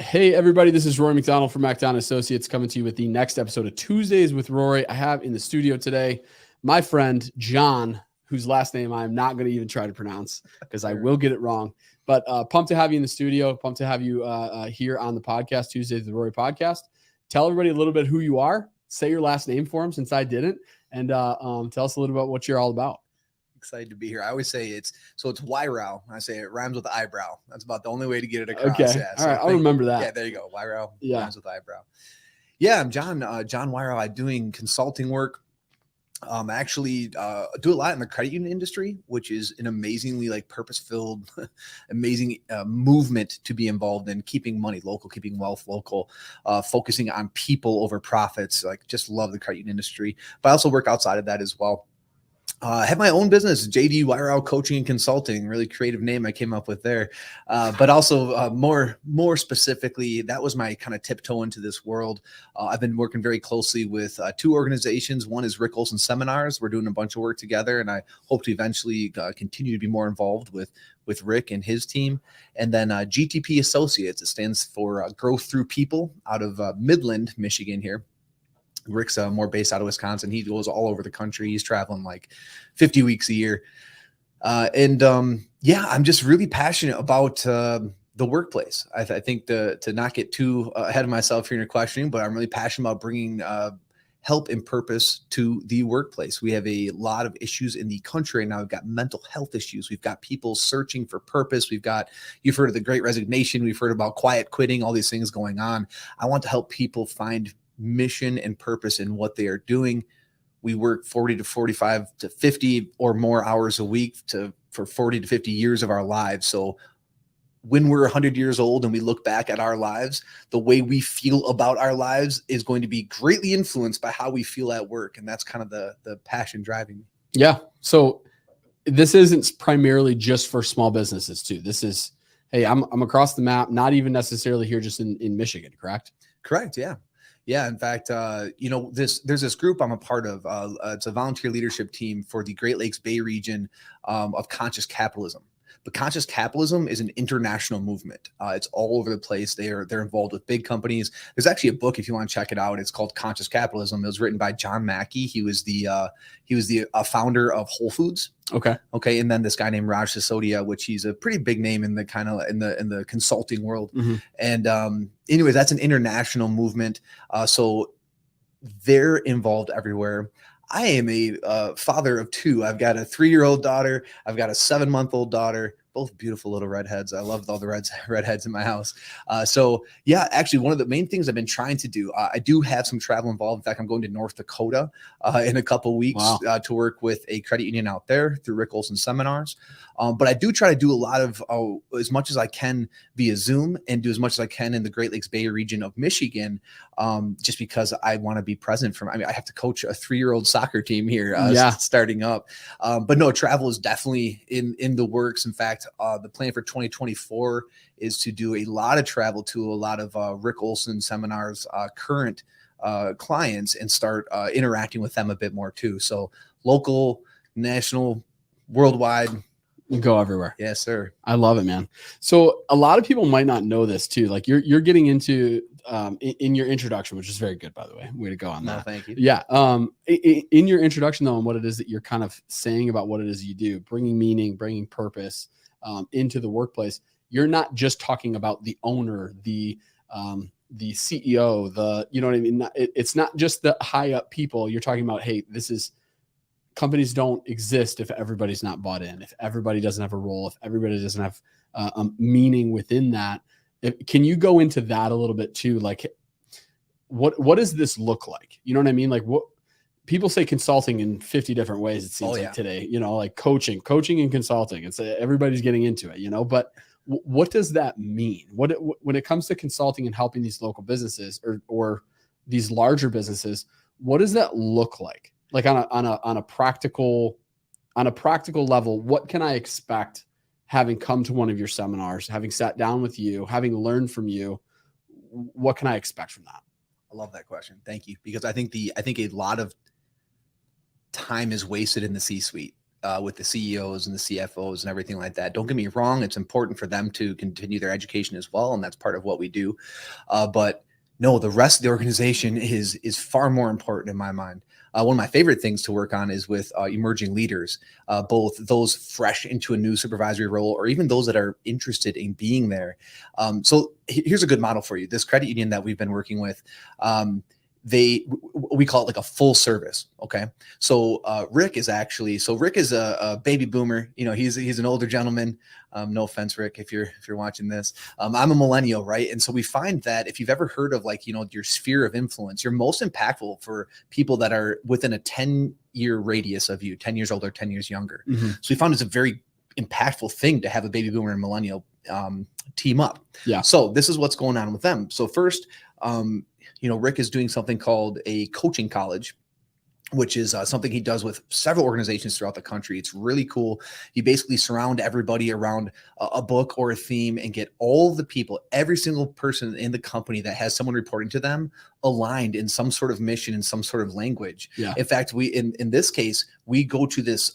Hey, everybody, this is Rory McDonald from MacDonald Associates coming to you with the next episode of Tuesdays with Rory. I have in the studio today my friend Jon, whose last name I'm not going to even try to pronounce because I will get it wrong. But pumped to have you in the studio, pumped to have you here on the podcast, Tuesdays with Rory podcast. Tell everybody a little bit who you are. Say your last name for them since I didn't. And tell us a little about what you're all about. Excited to be here. I always say it's Weirauch. I say it rhymes with eyebrow. That's about the only way to get it across. Okay. Yeah, all right. I'll remember that. Yeah, there you go. Weirauch rhymes with eyebrow. Yeah, I'm Jon Weirauch. I'm doing consulting work. I actually do a lot in the credit union industry, which is an amazingly purpose-filled, amazing movement to be involved in, keeping money local, keeping wealth local, focusing on people over profits. Just love the credit union industry, but I also work outside of that as well. I have my own business, JD Weirauch Coaching and Consulting, really creative name I came up with there. But also more specifically, that was my kind of tiptoe into this world. I've been working very closely with two organizations. One is Rick Olson Seminars. We're doing a bunch of work together, and I hope to eventually continue to be more involved with Rick and his team. And then GTP Associates, it stands for Growth Through People, out of Midland, Michigan here. Rick's more based out of Wisconsin. He goes all over the country. He's traveling 50 weeks a year. I'm just really passionate about the workplace. I think to not get too ahead of myself here in your questioning, but I'm really passionate about bringing help and purpose to the workplace. We have a lot of issues in the country right now. We've got mental health issues. We've got people searching for purpose. You've heard of the Great Resignation. We've heard about quiet quitting, all these things going on. I want to help people find mission and purpose in what they are doing. We work 40 to 45 to 50 or more hours a week for 40 to 50 years of our lives. So when we're 100 years old and we look back at our lives, the way we feel about our lives is going to be greatly influenced by how we feel at work. And that's kind of the passion driving me. Yeah. So this isn't primarily just for small businesses too. This is, hey, I'm across the map, not even necessarily here just in Michigan, correct? Correct. Yeah. Yeah. In fact, there's this group I'm a part of. It's a volunteer leadership team for the Great Lakes Bay region of conscious capitalism. But conscious capitalism is an international movement. It's all over the place. They're involved with big companies. There's actually a book if you want to check it out. It's called Conscious Capitalism. It was written by John Mackey. He was the founder of Whole Foods. Okay. And then this guy named Raj Sisodia, which he's a pretty big name in the kind of in the consulting world. Mm-hmm. And anyways, that's an international movement. So they're involved everywhere. I am a father of two. I've got a 3-year-old daughter. I've got a 7-month-old daughter, both beautiful little redheads. I love all the redheads in my house. Actually, one of the main things I've been trying to do, I do have some travel involved. In fact, I'm going to North Dakota in a couple of weeks to work with a credit union out there through Rick Olson Seminars. But I do try to do a lot of as much as I can via Zoom and do as much as I can in the Great Lakes Bay region of Michigan, just because I want to be present I have to coach a 3-year-old soccer team here starting up. But no, travel is definitely in the works. In fact, the plan for 2024 is to do a lot of travel to a lot of Rick Olson Seminars current clients and start interacting with them a bit more too. So local, national, worldwide. You go everywhere. Yes, sir. I love it, man. So a lot of people might not know this too. Like you're getting into in your introduction, which is very good, by the way. Way to go on that. No, thank you. Yeah. In your introduction though, on what it is that you're kind of saying about what it is you do, bringing meaning, bringing purpose into the workplace. You're not just talking about the owner, the CEO, you know what I mean? It's not just the high up people. You're talking about, hey, companies don't exist if everybody's not bought in, if everybody doesn't have a role, if everybody doesn't have a meaning within that. Can you go into that a little bit too? Like, what does this look like? You know what I mean? Like, what people say consulting in 50 different ways, it seems like today, like coaching and consulting. It's everybody's getting into it, but what does that mean? When it comes to consulting and helping these local businesses or these larger businesses, what does that look like? Like on a practical level, what can I expect having come to one of your seminars, having sat down with you, having learned from you? What can I expect from that? I love that question. Thank you. Because I think a lot of time is wasted in the C-suite. with the CEOs and the CFOs and everything like that. Don't get me wrong. It's important for them to continue their education as well. And that's part of what we do. But no, the rest of the organization is far more important in my mind. One of my favorite things to work on is with emerging leaders, both those fresh into a new supervisory role or even those that are interested in being there. So here's a good model for you. This credit union that we've been working with, we call it like a full service. Okay. So Rick is a baby boomer. You know, he's an older gentleman. No offense, Rick, if you're watching this. I'm a millennial, right? And so we find that if you've ever heard of like, you know, your sphere of influence, you're most impactful for people that are within a 10-year radius of you, 10 years older, 10 years younger. Mm-hmm. So we found it's a very impactful thing to have a baby boomer and millennial team up. Yeah. So this is what's going on with them. So first, you know, Rick is doing something called a coaching college, which is something he does with several organizations throughout the country. It's really cool. You basically surround everybody around a book or a theme and get all the people, every single person in the company that has someone reporting to them, aligned in some sort of mission, in some sort of language. Yeah. In fact, in this case, we go to this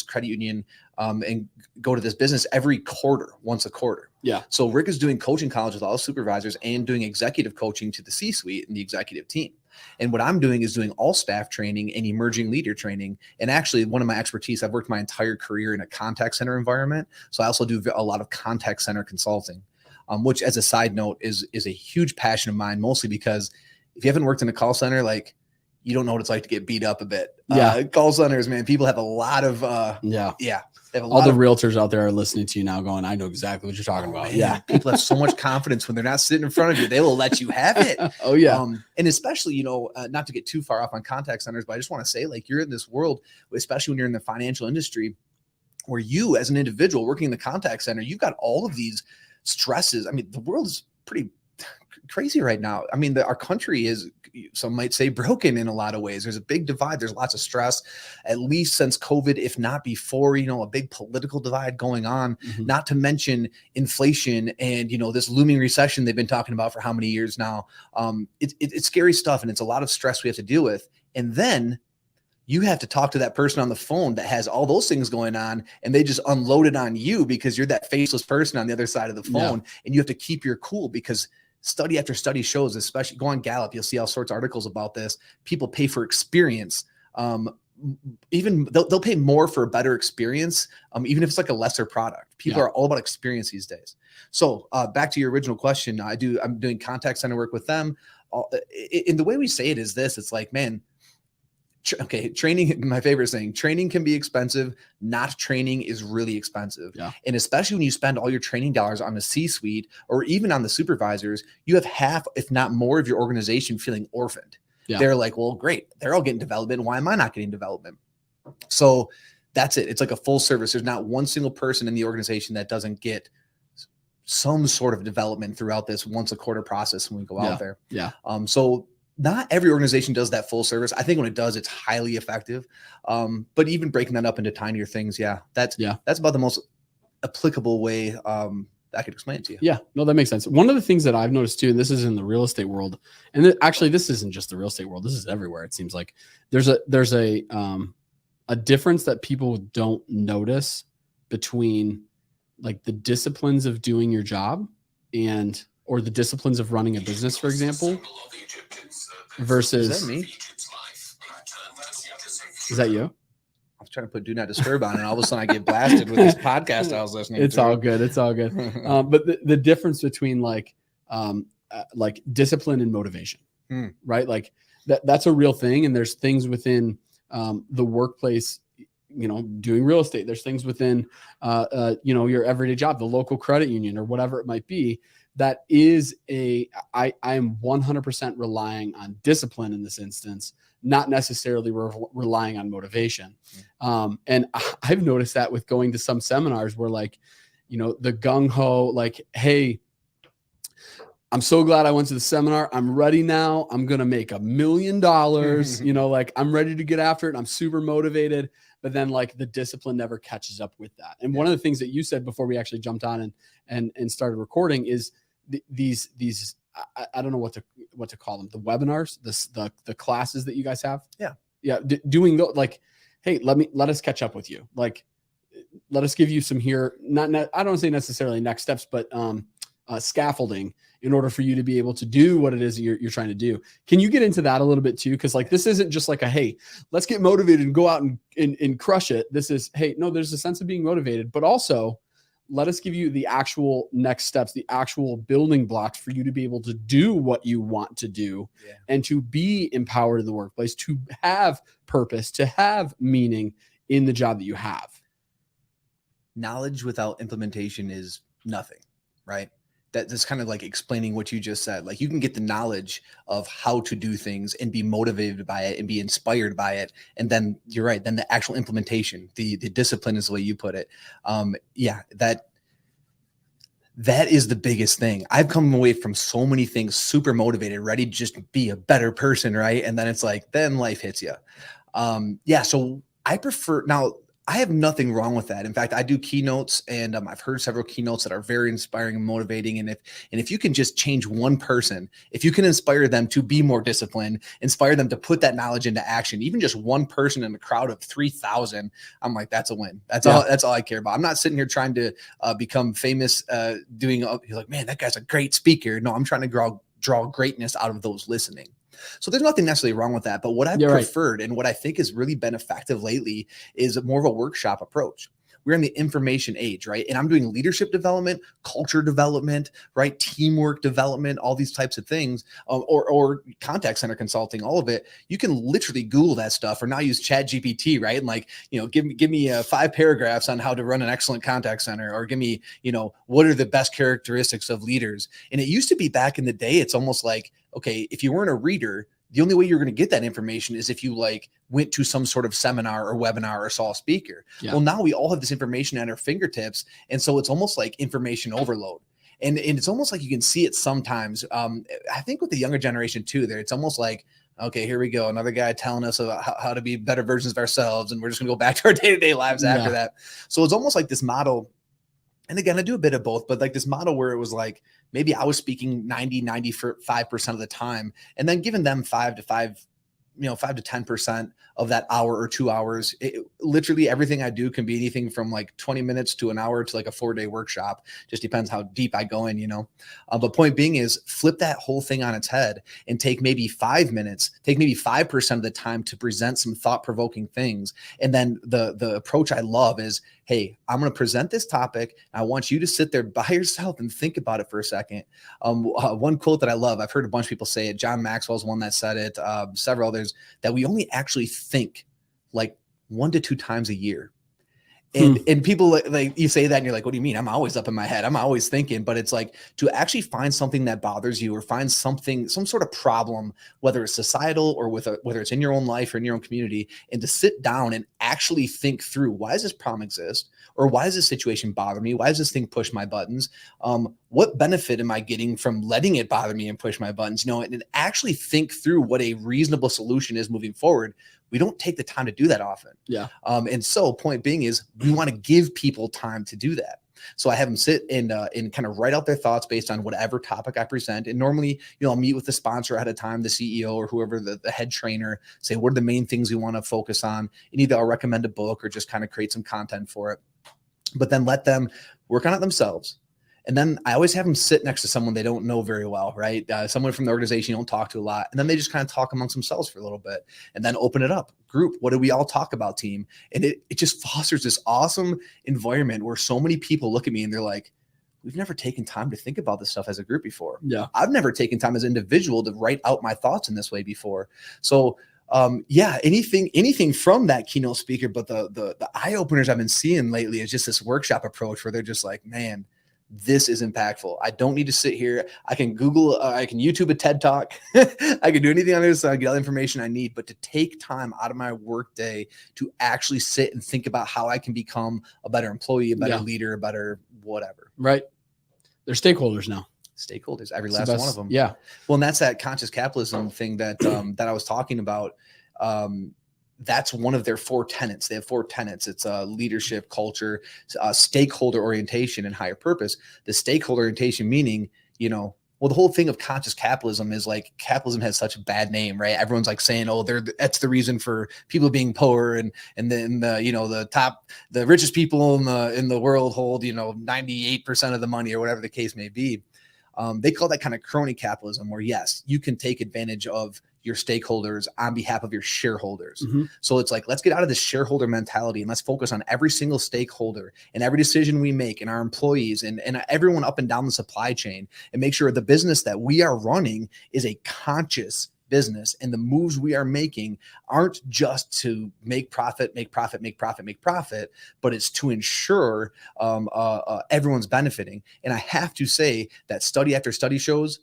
credit union and go to this business every quarter, once a quarter. Yeah. So Rick is doing coaching college with all the supervisors and doing executive coaching to the C-suite and the executive team. And what I'm doing is doing all staff training and emerging leader training. And actually, one of my expertise, I've worked my entire career in a contact center environment. So I also do a lot of contact center consulting, which as a side note is a huge passion of mine, mostly because if you haven't worked in a call center, like you don't know what it's like to get beat up a bit. Yeah. Call centers, man, people have a lot of, all the realtors out there are listening to you now going, I know exactly what you're talking about. Man, Yeah. people have so much confidence when they're not sitting in front of you. They will let you have it. Oh, yeah. And especially, you know, not to get too far off on contact centers, but I just want to say, like, you're in this world, especially when you're in the financial industry, where you as an individual working in the contact center, you've got all of these stresses. I mean, the world is pretty crazy right now. I mean, our country is, some might say, broken in a lot of ways. There's a big divide. There's lots of stress, at least since COVID, if not before, you know, a big political divide going on, not to mention inflation and, you know, this looming recession they've been talking about for how many years now. It's scary stuff. And it's a lot of stress we have to deal with. And then you have to talk to that person on the phone that has all those things going on, and they just unload it on you because you're that faceless person on the other side of the phone. Yeah. And you have to keep your cool because study after study shows, especially go on Gallup, you'll see all sorts of articles about this. People pay for experience. Even they'll pay more for a better experience, even if it's like a lesser product. People are all about experience these days. So back to your original question, I'm doing contact center work with them. In the way we say it is this, it's like, man, training, my favorite saying, training can be expensive. Not training is really expensive. Yeah. And especially when you spend all your training dollars on the C-suite or even on the supervisors, you have half, if not more, of your organization feeling orphaned. Yeah. They're like, well, great. They're all getting development. Why am I not getting development? So that's it. It's like a full service. There's not one single person in the organization that doesn't get some sort of development throughout this once a quarter process when we go out there. Yeah. So not every organization does that full service. I think when it does, it's highly effective. But even breaking that up into tinier things, that's about the most applicable way I could explain it to you. Yeah, no, that makes sense. One of the things that I've noticed too, and this is in the real estate world, and actually this isn't just the real estate world. This is everywhere. It seems like there's a difference that people don't notice between like the disciplines of doing your job or the disciplines of running a business, for example, versus. Is that me? Is that you? I was trying to put do not disturb on, and all of a sudden I get blasted with this podcast I was listening to. It's all good. It's all good. But the difference between like discipline and motivation, right? Like that's a real thing. And there's things within the workplace, you know, doing real estate. There's things within, your everyday job, the local credit union or whatever it might be. That is I am 100% relying on discipline in this instance, not necessarily relying on motivation. And I've noticed that with going to some seminars where like, you know, the gung ho, like, hey, I'm so glad I went to the seminar. I'm ready now. I'm going to make $1 million, you know, like I'm ready to get after it. I'm super motivated, but then like the discipline never catches up with that. And one of the things that you said before we actually jumped on and started recording is these I don't know what to call them, the webinars, the classes that you guys have. Yeah. Doing like, hey, let us catch up with you. Like, let us give you some here, I don't say necessarily next steps, but scaffolding in order for you to be able to do what it is you're trying to do. Can you get into that a little bit too? Because like, this isn't just like a, hey, let's get motivated and go out and crush it. This is, hey, no, there's a sense of being motivated, but also let us give you the actual next steps, the actual building blocks for you to be able to do what you want to do and to be empowered in the workplace, to have purpose, to have meaning in the job that you have. Knowledge without implementation is nothing, right? That's kind of like explaining what you just said. Like, you can get the knowledge of how to do things and be motivated by it and be inspired by it. And then you're right. Then the actual implementation, the discipline is the way you put it. That is the biggest thing. I've come away from so many things super motivated, ready to just be a better person, right? And then it's like, then life hits you. So I prefer, now I have nothing wrong with that. In fact, I do keynotes, and I've heard several keynotes that are very inspiring and motivating. And if you can just change one person, if you can inspire them to be more disciplined, inspire them to put that knowledge into action, even just one person in a crowd of 3,000, I'm like, that's a win. That's all I care about. I'm not sitting here trying to become famous, you're like, man, that guy's a great speaker. No, I'm trying to draw greatness out of those listening. So there's nothing necessarily wrong with that. But what I've preferred and what I think has really been effective lately is more of a workshop approach. We're in the information age, right? And I'm doing leadership development, culture development, right? Teamwork development, all these types of things, or contact center consulting, all of it. You can literally Google that stuff, or now use ChatGPT, right? And like, give me 5 paragraphs on how to run an excellent contact center, or give me, what are the best characteristics of leaders? And it used to be back in the day, it's almost like, okay, if you weren't a reader, the only way you're going to get that information is if you went to some sort of seminar or webinar or saw a speaker. Yeah. Well, now we all have this information at our fingertips. And so it's almost like information overload. And it's almost like you can see it sometimes. I think with the younger generation too, it's almost like, okay, here we go. Another guy telling us about how to be better versions of ourselves. And we're just going to go back to our day-to-day lives after that. So it's almost like this model. And again, I do a bit of both, but like this model where it was like, maybe I was speaking 95% of the time, and then giving them 5 to 10% of that hour or 2 hours. Literally everything I do can be anything from like 20 minutes to an hour to like a 4-day workshop. Just depends how deep I go in, But point being is, flip that whole thing on its head and take maybe 5 minutes, take maybe 5% of the time to present some thought-provoking things. And then the approach I love is, hey, I'm going to present this topic. I want you to sit there by yourself and think about it for a second. One quote that I love, I've heard a bunch of people say it. John Maxwell's one that said it, several others, that we only actually think like 1 to 2 times a year. And people like you say that and you're like, what do you mean? I'm always up in my head. I'm always thinking. But it's like, to actually find something that bothers you, or find some sort of problem, whether it's societal or whether it's in your own life or in your own community, and to sit down and actually think through, why does this problem exist? Or why does this situation bother me? Why does this thing push my buttons? What benefit am I getting from letting it bother me and push my buttons? And actually think through what a reasonable solution is moving forward. We don't take the time to do that often. Yeah. And so point being is, we want to give people time to do that. So I have them sit and kind of write out their thoughts based on whatever topic I present. And normally, I'll meet with the sponsor ahead of time, the CEO or whoever, the head trainer, say, what are the main things we want to focus on? And either I'll recommend a book or just kind of create some content for it. But then let them work on it themselves. And then I always have them sit next to someone they don't know very well, right? Someone from the organization you don't talk to a lot. And then they just kind of talk amongst themselves for a little bit, and then open it up. Group, what do we all talk about, team? And it just fosters this awesome environment where so many people look at me and they're like, we've never taken time to think about this stuff as a group before. Yeah. I've never taken time as an individual to write out my thoughts in this way before. So anything from that keynote speaker, but the eye openers I've been seeing lately is just this workshop approach where they're just like, man, this is impactful. I don't need to sit here. I can Google, I can YouTube a TED talk. I can do anything on this. I get all the information I need, but to take time out of my work day to actually sit and think about how I can become a better employee, a better leader, a better whatever. Right. They're stakeholders now. Stakeholders, every last one of them. Yeah. Well, and that's that conscious capitalism thing that, that I was talking about. That's one of their 4 tenets. They have 4 tenets. It's leadership, culture, stakeholder orientation, and higher purpose. The stakeholder orientation meaning, Well, the whole thing of conscious capitalism is like capitalism has such a bad name, right? Everyone's like saying, "Oh, that's the reason for people being poor," and then the richest people in the world hold 98% of the money or whatever the case may be. They call that kind of crony capitalism, where yes, you can take advantage of your stakeholders on behalf of your shareholders. Mm-hmm. So it's like, let's get out of this shareholder mentality and let's focus on every single stakeholder and every decision we make, and our employees and everyone up and down the supply chain, and make sure the business that we are running is a conscious business, and the moves we are making aren't just to make profit, but it's to ensure everyone's benefiting. And I have to say that study after study shows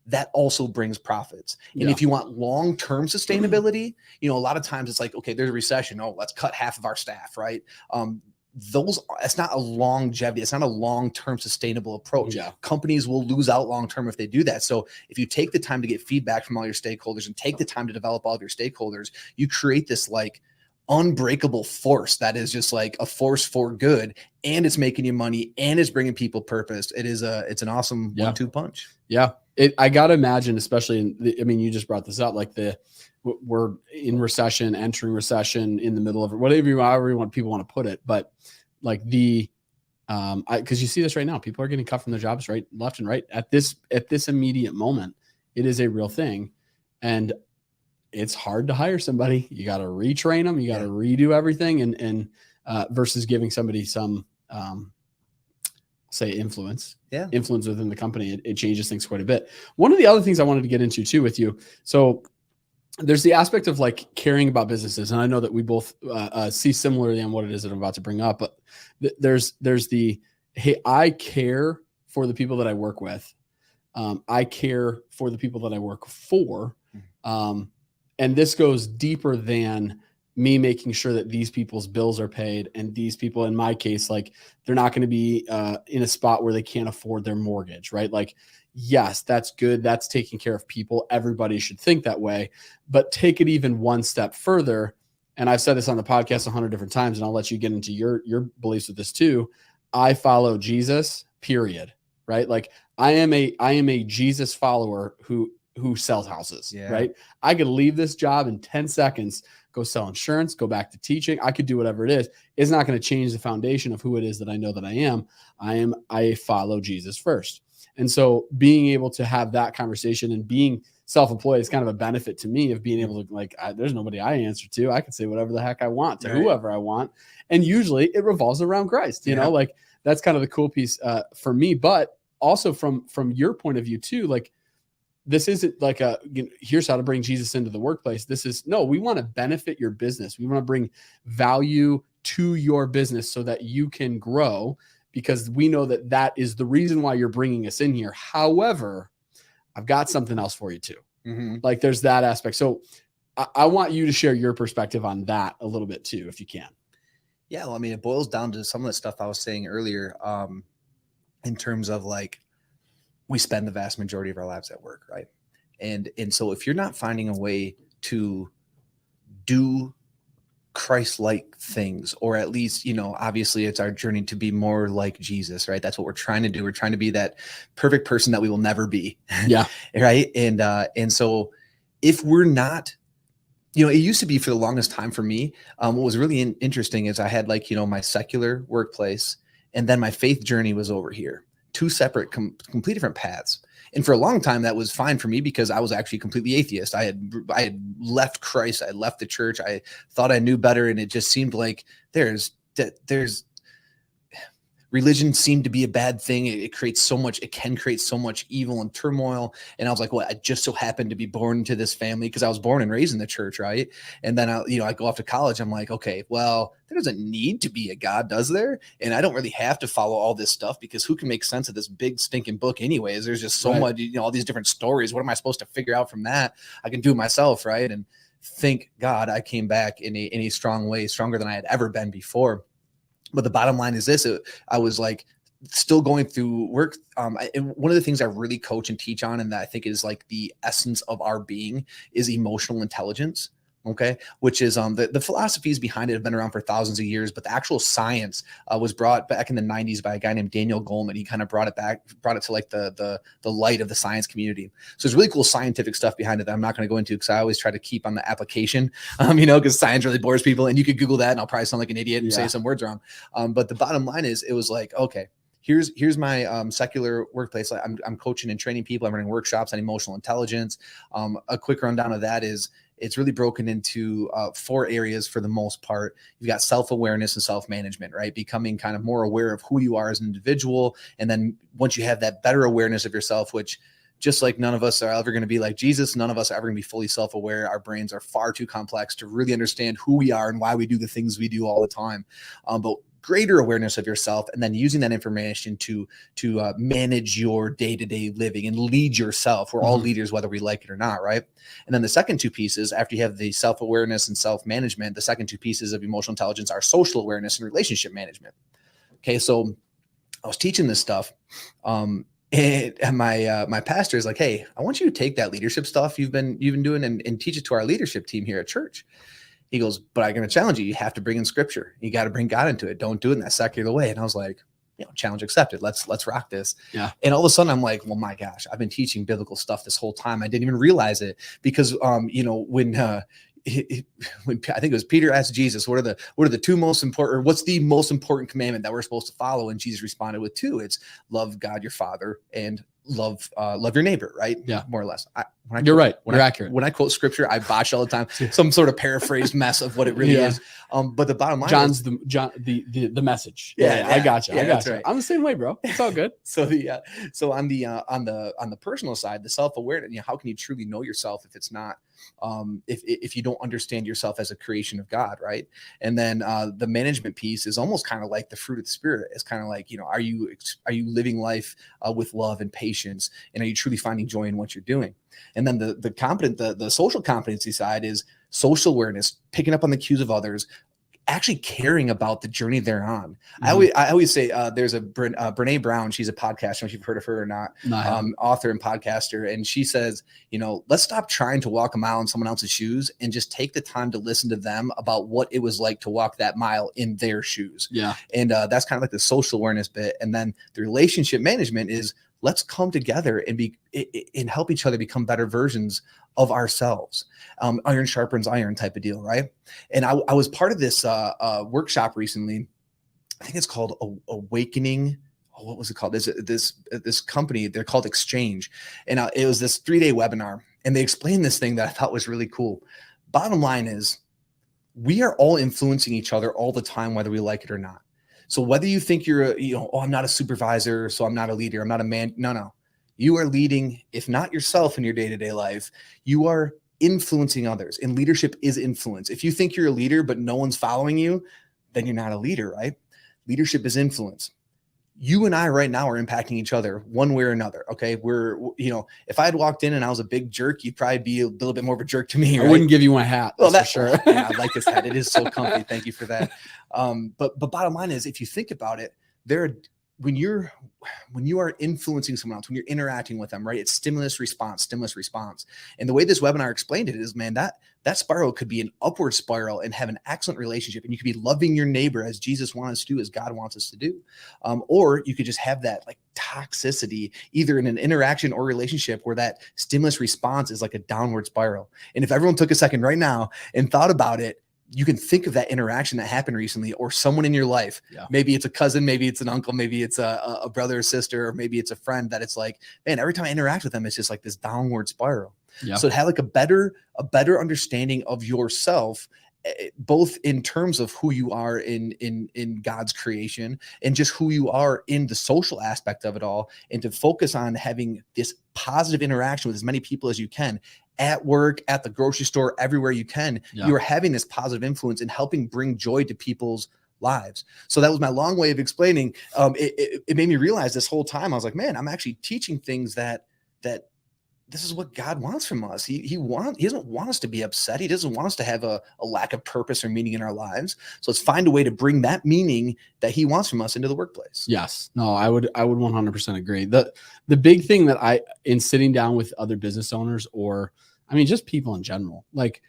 that also brings profits. And if you want long-term sustainability, a lot of times it's like, okay, there's a recession. Oh, let's cut half of our staff, right? It's not a longevity. It's not a long-term sustainable approach. Yeah. Companies will lose out long-term if they do that. So if you take the time to get feedback from all your stakeholders and take the time to develop all of your stakeholders, you create this like unbreakable force that is just like a force for good, and it's making you money and it's bringing people purpose. It's an awesome 1-2 punch. Yeah. I got to imagine, especially you just brought this up, like we're in recession, entering recession, in the middle of it, however you want people want to put it. But like because you see this right now, people are getting cut from their jobs right, left and right at this immediate moment. It is a real thing. And it's hard to hire somebody. You got to retrain them. You got to redo everything. And versus giving somebody some, say influence within the company, it changes things quite a bit. One of the other things I wanted to get into too with you. So there's the aspect of like caring about businesses. And I know that we both see similarly on what it is that I'm about to bring up, but there's the, hey, I care for the people that I work with. I care for the people that I work for. And this goes deeper than me making sure that these people's bills are paid, and these people, in my case, like they're not going to be in a spot where they can't afford their mortgage, right? Like, yes, that's good. That's taking care of people. Everybody should think that way, but take it even one step further. And I've said this on the podcast 100 different times, and I'll let you get into your beliefs with this too. I follow Jesus, period. Right? Like I am a Jesus follower who sells houses, right? I could leave this job in 10 seconds, go sell insurance, go back to teaching. I could do whatever it is. It's not going to change the foundation of who it is that I know that I am. I follow Jesus first. And so being able to have that conversation and being self-employed is kind of a benefit to me of being able to there's nobody I answer to. I can say whatever the heck I want to whoever I want. And usually it revolves around Christ, you know, like that's kind of the cool piece for me, but also from your point of view too, like, this isn't like here's how to bring Jesus into the workplace. We want to benefit your business. We want to bring value to your business so that you can grow, because we know that is the reason why you're bringing us in here. However, I've got something else for you too. Mm-hmm. Like there's that aspect. So I want you to share your perspective on that a little bit too, if you can. Yeah. Well, I mean, it boils down to some of the stuff I was saying earlier, in terms of like, we spend the vast majority of our lives at work, right? And so if you're not finding a way to do Christ-like things, or at least, obviously it's our journey to be more like Jesus, right? That's what we're trying to do. We're trying to be that perfect person that we will never be. Yeah. Right. And so if we're not, it used to be for the longest time for me, what was really interesting is I had my secular workplace, and then my faith journey was over here. Two separate, completely different paths. And for a long time, that was fine for me because I was actually completely atheist. I had left Christ. I had left the church. I thought I knew better. And it just seemed like there's religion seemed to be a bad thing. It can create so much evil and turmoil. And I was like, well, I just so happened to be born into this family because I was born and raised in the church, right? And then I go off to college. I'm like, okay, well, there doesn't need to be a God, does there? And I don't really have to follow all this stuff, because who can make sense of this big stinking book anyways? There's just so much, all these different stories. What am I supposed to figure out from that? I can do it myself, right? And thank God I came back in a strong way, stronger than I had ever been before. But the bottom line is this: I was like still going through work. And one of the things I really coach and teach on, and that I think is like the essence of our being, is emotional intelligence. Okay, which is the philosophies behind it have been around for thousands of years, but the actual science was brought back in the 90s by a guy named Daniel Goleman. He kind of brought it to like the light of the science community. So there's really cool scientific stuff behind it that I'm not going to go into, because I always try to keep on the application, because science really bores people, and you could Google that and I'll probably sound like an idiot and say some words wrong. But the bottom line is, it was like, okay, here's my secular workplace. I'm coaching and training people. I'm running workshops on emotional intelligence. A quick rundown of that is, it's really broken into 4 areas for the most part. You've got self-awareness and self-management, right? Becoming kind of more aware of who you are as an individual. And then once you have that better awareness of yourself, which just like none of us are ever going to be like Jesus, none of us are ever going to be fully self-aware. Our brains are far too complex to really understand who we are and why we do the things we do all the time. But greater awareness of yourself, and then using that information to manage your day-to-day living and lead yourself. We're all leaders, whether we like it or not, right? And then the second 2 pieces, after you have the self-awareness and self-management, the second 2 pieces of emotional intelligence are social awareness and relationship management. Okay, so I was teaching this stuff, and my pastor is like, "Hey, I want you to take that leadership stuff you've been doing and teach it to our leadership team here at church." He goes, "But I'm going to challenge you. You have to bring in scripture. You got to bring God into it. Don't do it in that secular way." And I was like, challenge accepted. Let's rock this. Yeah. And all of a sudden I'm like, well, my gosh, I've been teaching biblical stuff this whole time. I didn't even realize it, because, when I think it was Peter asked Jesus, what are the 2 most important, or what's the most important commandment that we're supposed to follow? And Jesus responded with 2. It's love God, your Father, and love your neighbor, right? Yeah, more or less. You're right. You're accurate. When I quote scripture, I botch all the time. Some sort of paraphrased mess of what it really is. But the bottom line is the message. Yeah, I got you. I got you. Right. I'm the same way, bro. It's all good. So on the personal side, the self-awareness, how can you truly know yourself if it's not if you don't understand yourself as a creation of God, right? And then the management piece is almost kind of like the fruit of the Spirit. It's kind of like, are you living life with love and patience, and are you truly finding joy in what you're doing? And then the social competency side is social awareness, picking up on the cues of others, actually caring about the journey they're on. I always say there's a Brene Brown. She's a podcaster. I don't know if you've heard of her or not. Author and podcaster. And she says, let's stop trying to walk a mile in someone else's shoes and just take the time to listen to them about what it was like to walk that mile in their shoes. Yeah. And that's kind of like the social awareness bit. And then the relationship management is, let's come together and help each other become better versions of ourselves. Iron sharpens iron type of deal, right? And I was part of this workshop recently. I think it's called Awakening. What was it called? This company, they're called Exchange. And it was this 3-day webinar. And they explained this thing that I thought was really cool. Bottom line is, we are all influencing each other all the time, whether we like it or not. So whether you think you're I'm not a supervisor, so I'm not a leader, I'm not a man. No. You are leading, if not yourself in your day-to-day life, you are influencing others. And leadership is influence. If you think you're a leader, but no one's following you, then you're not a leader, right? Leadership is influence. You and I right now are impacting each other one way or another. Okay. If I had walked in and I was a big jerk, you'd probably be a little bit more of a jerk to me. Right? I wouldn't give you my hat. Well, that's for sure. Yeah, I like this hat. It is so comfy. Thank you for that. But bottom line is, if you think about it, when you are influencing someone else, when you're interacting with them, right? It's stimulus response. And the way this webinar explained it is, man, that spiral could be an upward spiral and have an excellent relationship. And you could be loving your neighbor as Jesus wants us to do, as God wants us to do. Or you could just have that like toxicity, either in an interaction or relationship, where that stimulus response is like a downward spiral. And if everyone took a second right now and thought about it, you can think of that interaction that happened recently, or someone in your life. Yeah. Maybe it's a cousin, maybe it's an uncle, maybe it's a brother or sister, or maybe it's a friend that it's like, man, every time I interact with them, it's just like this downward spiral. Yeah. So to have like a better understanding of yourself, both in terms of who you are in God's creation and just who you are in the social aspect of it all, and to focus on having this positive interaction with as many people as you can, at work, at the grocery store, everywhere you can. Yeah. You are having this positive influence and helping bring joy to people's lives. So that was my long way of explaining. It made me realize this whole time, I was like, man, I'm actually teaching things that this is what God wants from us. He doesn't want us to be upset. He doesn't want us to have a lack of purpose or meaning in our lives. So let's find a way to bring that meaning that he wants from us into the workplace. Yes. No, I would 100% agree. The big thing that in sitting down with other business owners, or I mean, just people in general, like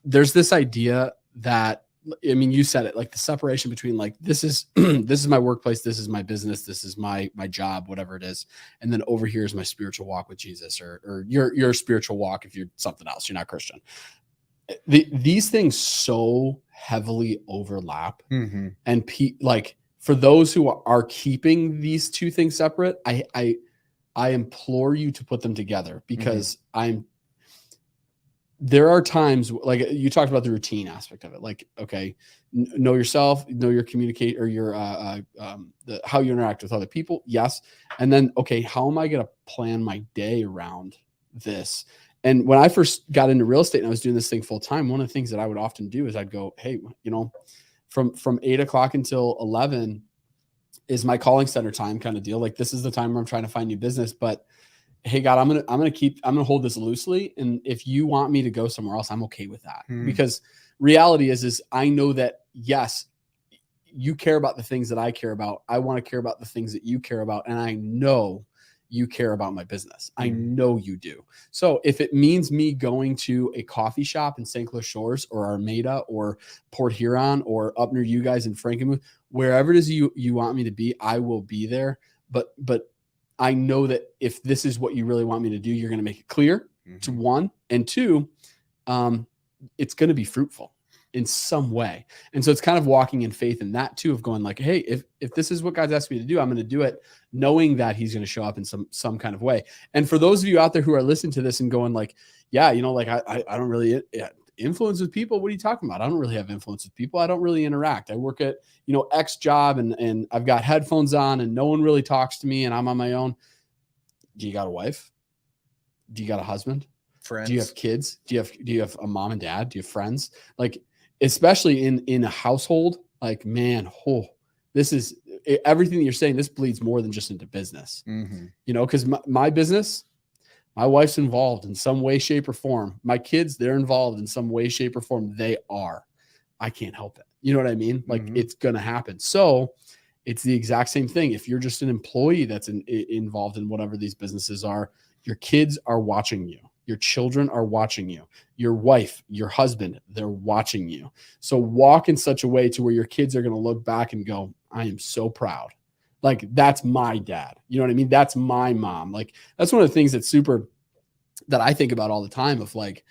there's this idea that, I mean, you said it, like the separation between like, this is, this is my workplace. This is my business. This is my job, whatever it is. And then over here is my spiritual walk with Jesus, or your spiritual walk. If you're something else, you're not Christian. These things so heavily overlap. And like for those who are keeping these two things separate, I implore you to put them together, because there are times, like you talked about the routine aspect of it. Like, okay, know yourself, know your communicate, or your, how you interact with other people. Yes. And then, okay, how am I going to plan my day around this? And when I first got into real estate and I was doing this thing full time, one of the things that I would often do is I'd go, hey, you know, from 8 o'clock until 11 is my calling center time kind of deal. Like, this is the time where I'm trying to find new business, but hey, God, I'm going to hold this loosely. And if you want me to go somewhere else, I'm okay with that. Because reality is I know that, yes, you care about the things that I care about. I want to care about the things that you care about. And I know you care about my business. I know you do. So if it means me going to a coffee shop in St. Clair Shores or Armada or Port Huron or up near you guys in Frankenmuth, wherever it is you want me to be, I will be there. But I know that if this is what you really want me to do, you're going to make it clear, to one, and two, it's going to be fruitful in some way. And so it's kind of walking in faith in that too, of going like, hey, if this is what God's asked me to do, I'm going to do it, knowing that he's going to show up in some kind of way. And for those of you out there who are listening to this and going like, yeah, you know, like I don't really influence with people. What are you talking about? I don't really have influence with people. I don't really interact. I work at, you know, X job and I've got headphones on and no one really talks to me and I'm on my own. Do you got a wife? Do you got a husband? Friends? Do you have kids? Do you have a mom and dad? Do you have friends? Like, especially in a household, like, man, this is everything that you're saying. This bleeds more than just into business, you know, because my business, my wife's involved in some way, shape, or form. My kids, they're involved in some way, shape, or form. They are. I can't help it. You know what I mean? Like, it's going to happen. So it's the exact same thing. If you're just an employee that's involved in whatever these businesses are, your kids are watching you. Your children are watching you. Your wife, your husband, they're watching you. So walk in such a way to where your kids are going to look back and go, I am so proud. Like, that's my dad. You know what I mean? That's my mom. Like, that's one of the things that I think about all the time of like,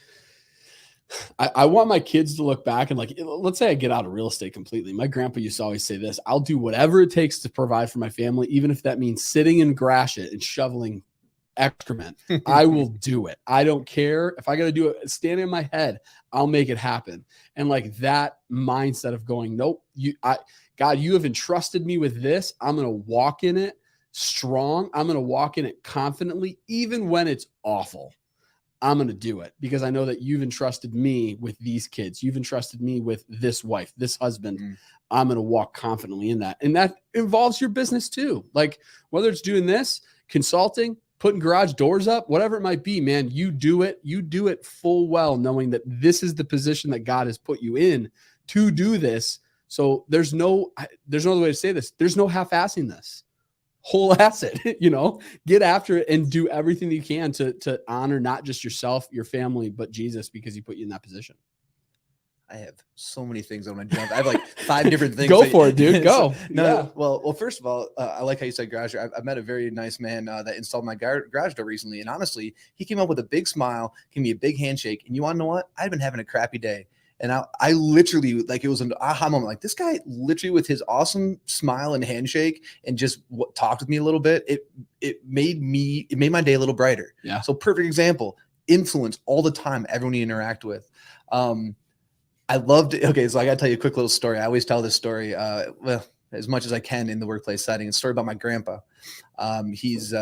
I want my kids to look back and like, let's say I get out of real estate completely. My grandpa used to always say this: I'll do whatever it takes to provide for my family, even if that means sitting in Gratiot and shoveling excrement. I will do it. I don't care if I got to do it standing in my head. I'll make it happen. And like that mindset of going, nope, God, you have entrusted me with this. I'm going to walk in it strong. I'm going to walk in it confidently, even when it's awful. I'm going to do it because I know that you've entrusted me with these kids. You've entrusted me with this wife, this husband. I'm going to walk confidently in that. And that involves your business too. Like, whether it's doing this, consulting, putting garage doors up, whatever it might be, man, you do it full well, knowing that this is the position that God has put you in to do this. So there's no other way to say this. There's no half-assing this. Whole ass it, you know, get after it and do everything that you can to honor not just yourself, your family, but Jesus, because he put you in that position. I have so many things I want to jump. I have like 5 different things. Go for it, dude. Go. No. Yeah. Well, first of all, I like how you said garage door. I met a very nice man that installed my garage door recently. And honestly, he came up with a big smile, gave me a big handshake. And you want to know what? I've been having a crappy day. And I literally, like, it was an aha moment. Like, this guy literally with his awesome smile and handshake and just talked with me a little bit. It made my day a little brighter. Yeah. So perfect example, influence all the time, everyone you interact with. I loved it. Okay, so I got to tell you a quick little story. I always tell this story, well, as much as I can in the workplace setting. It's a story about my grandpa. His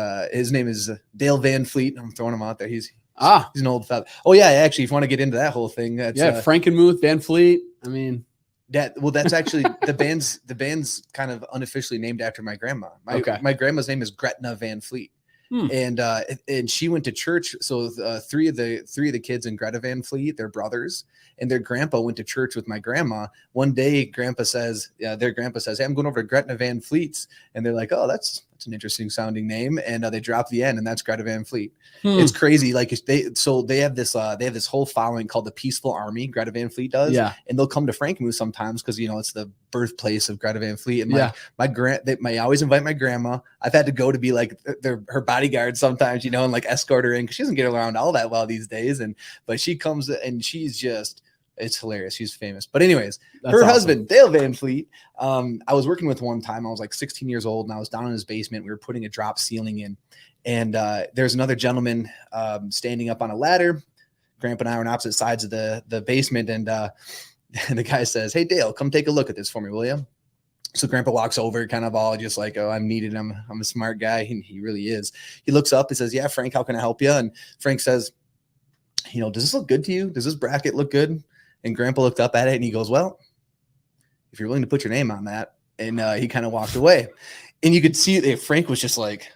name is Dale Van Fleet. I'm throwing him out there. He's an old fella. Oh yeah, actually, if you want to get into that whole thing, that's Frankenmuth, Van Fleet. I mean, that's actually the band's kind of unofficially named after my grandma. My grandma's name is Gretna Van Fleet. And she went to church. So three of the kids in Greta Van Fleet, they're brothers, and their grandpa went to church with my grandma. One day, their grandpa says, "Hey, I'm going over to Gretna Van Fleet's," and they're like, "Oh, that's it's an interesting sounding name. And they drop the N, and that's Greta Van Fleet. It's crazy. Like they have this whole following called the Peaceful Army. Greta Van Fleet does. Yeah. And they'll come to Frankenmuth sometimes because, it's the birthplace of Greta Van Fleet. And I always invite my grandma. I've had to go to be like her bodyguard sometimes, and like escort her in because she doesn't get around all that well these days. But she comes and she's just, it's hilarious. She's famous. But anyways, her husband, Dale Van Fleet, I was working with one time. I was like 16 years old and I was down in his basement. We were putting a drop ceiling in. And there's another gentleman standing up on a ladder. Grandpa and I are on opposite sides of the basement. And the guy says, "Hey, Dale, come take a look at this for me, will you?" So Grandpa walks over, kind of all just like, "Oh, I'm needed. I'm a smart guy." And he really is. He looks up and says, "Yeah, Frank, how can I help you?" And Frank says, "Does this look good to you? Does this bracket look good?" And Grandpa looked up at it and he goes, "Well, if you're willing to put your name on that." And he kind of walked away. And you could see that Frank was just like,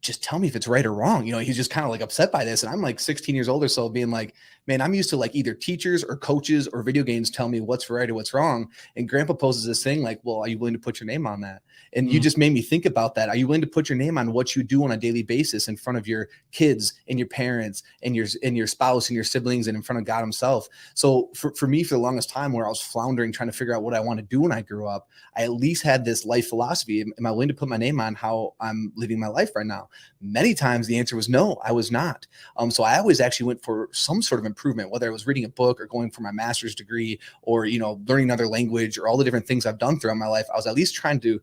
"Just tell me if it's right or wrong." He's just kind of like upset by this. And I'm like 16 years old or so, being like, man, I'm used to like either teachers or coaches or video games tell me what's right or what's wrong. And Grandpa poses this thing like, "Well, are you willing to put your name on that?" And you just made me think about that. Are you willing to put your name on what you do on a daily basis in front of your kids and your parents and your spouse and your siblings and in front of God himself? So for me, for the longest time where I was floundering, trying to figure out what I want to do when I grew up, I at least had this life philosophy. Am I willing to put my name on how I'm living my life right now? Many times the answer was no, I was not. So I always actually went for some sort of improvement, whether it was reading a book or going for my master's degree or, learning another language or all the different things I've done throughout my life. I was at least trying to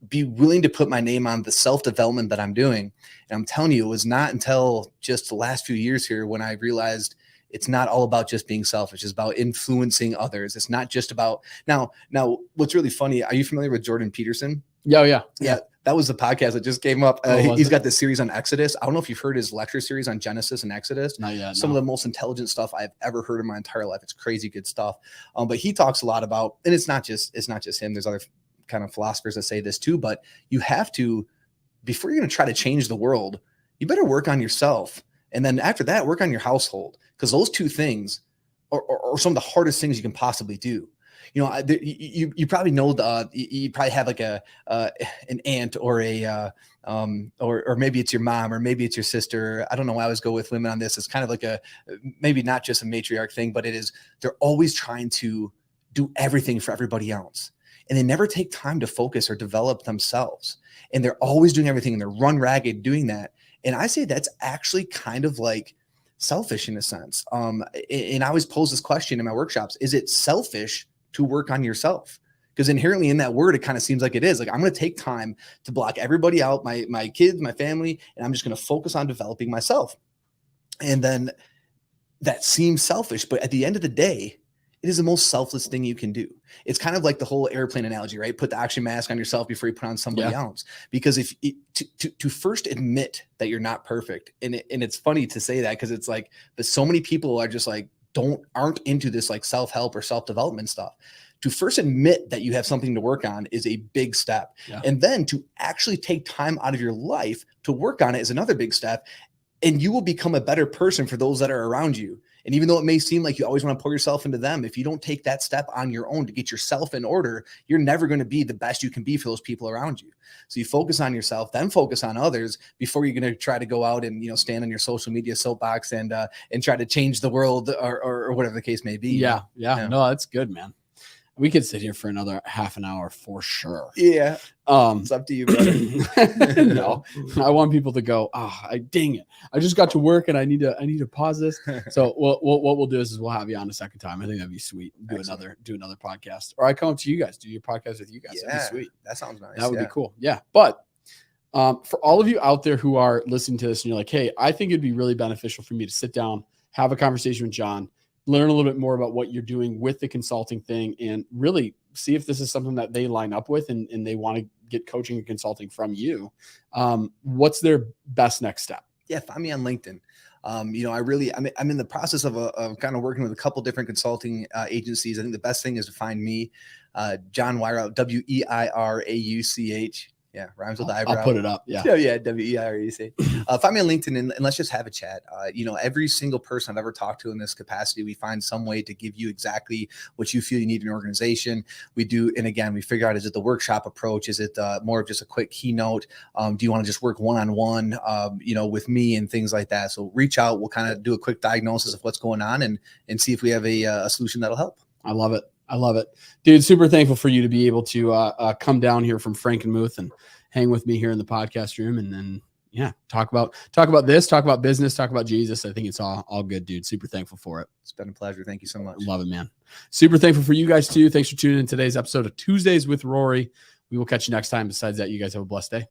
be willing to put my name on the self-development that I'm doing. And I'm telling you, it was not until just the last few years here when I realized it's not all about just being selfish. It's about influencing others. It's not just about now, what's really funny. Are you familiar with Jordan Peterson? Yeah. That was the podcast that just came up. He's got this series on Exodus. I don't know if you've heard his lecture series on Genesis and Exodus. Not yet. Some of the most intelligent stuff I've ever heard in my entire life. It's crazy good stuff. But he talks a lot about, and it's not just him. There's other kind of philosophers that say this too, but you have to, before you're going to try to change the world, you better work on yourself. And then after that, work on your household, because those two things are some of the hardest things you can possibly do. You probably know you probably have like an aunt or or maybe it's your mom or maybe it's your sister. I don't know why I always go with women on this. It's kind of like maybe not just a matriarch thing, but they're always trying to do everything for everybody else. And they never take time to focus or develop themselves. And they're always doing everything and they're run ragged doing that. And I say that's actually kind of like selfish in a sense. And I always pose this question in my workshops: is it selfish to work on yourself? Because inherently in that word, it kind of seems like it is. Like, I'm going to take time to block everybody out, my kids, my family, and I'm just going to focus on developing myself. And then that seems selfish, but at the end of the day, it is the most selfless thing you can do. It's kind of like the whole airplane analogy, right? Put the oxygen mask on yourself before you put on somebody else. Because to first admit that you're not perfect, and it's funny to say that because it's like, but so many people are just like aren't into this like self-help or self-development stuff. To first admit that you have something to work on is a big step, and then to actually take time out of your life to work on it is another big step. And you will become a better person for those that are around you. And even though it may seem like you always want to pour yourself into them, if you don't take that step on your own to get yourself in order, you're never going to be the best you can be for those people around you. So you focus on yourself, then focus on others before you're going to try to go out and, stand on your social media soapbox and try to change the world or whatever the case may be. Yeah. No, that's good, man. We could sit here for another half an hour for sure. Yeah. It's up to you, brother. No, I want people to go, dang it, I just got to work and I need to pause this. So what we'll do is we'll have you on a second time. I think that'd be sweet. Do another podcast, or I come up to you guys, do your podcast with you guys. Yeah, that'd be sweet. That sounds nice. That would be cool. Yeah. But for all of you out there who are listening to this and you're like, hey, I think it'd be really beneficial for me to sit down, have a conversation with Jon, learn a little bit more about what you're doing with the consulting thing, and really see if this is something that they line up with and they want to get coaching and consulting from you. What's their best next step? Yeah. Find me on LinkedIn. I'm in the process of kind of working with a couple different consulting agencies. I think the best thing is to find me, Jon Weirauch, Weirauch. Yeah, rhymes with eyebrow. I'll put it up. Yeah. Yeah, Weirauch. Find me on LinkedIn and let's just have a chat. Every single person I've ever talked to in this capacity, we find some way to give you exactly what you feel you need in an organization. We do, and again, we figure out, is it the workshop approach? Is it more of just a quick keynote? Do you want to just work one-on-one, with me and things like that? So reach out. We'll kind of do a quick diagnosis of what's going on and see if we have a solution that'll help. I love it. I love it, dude. Super thankful for you to be able to come down here from Frankenmuth and hang with me here in the podcast room, and then talk about this, talk about business, talk about Jesus. I think it's all good, dude. Super thankful for it. It's been a pleasure. Thank you so much. Love it, man. Super thankful for you guys too. Thanks for tuning in today's episode of Tuesdays with Rory. We will catch you next time. Besides that, you guys have a blessed day.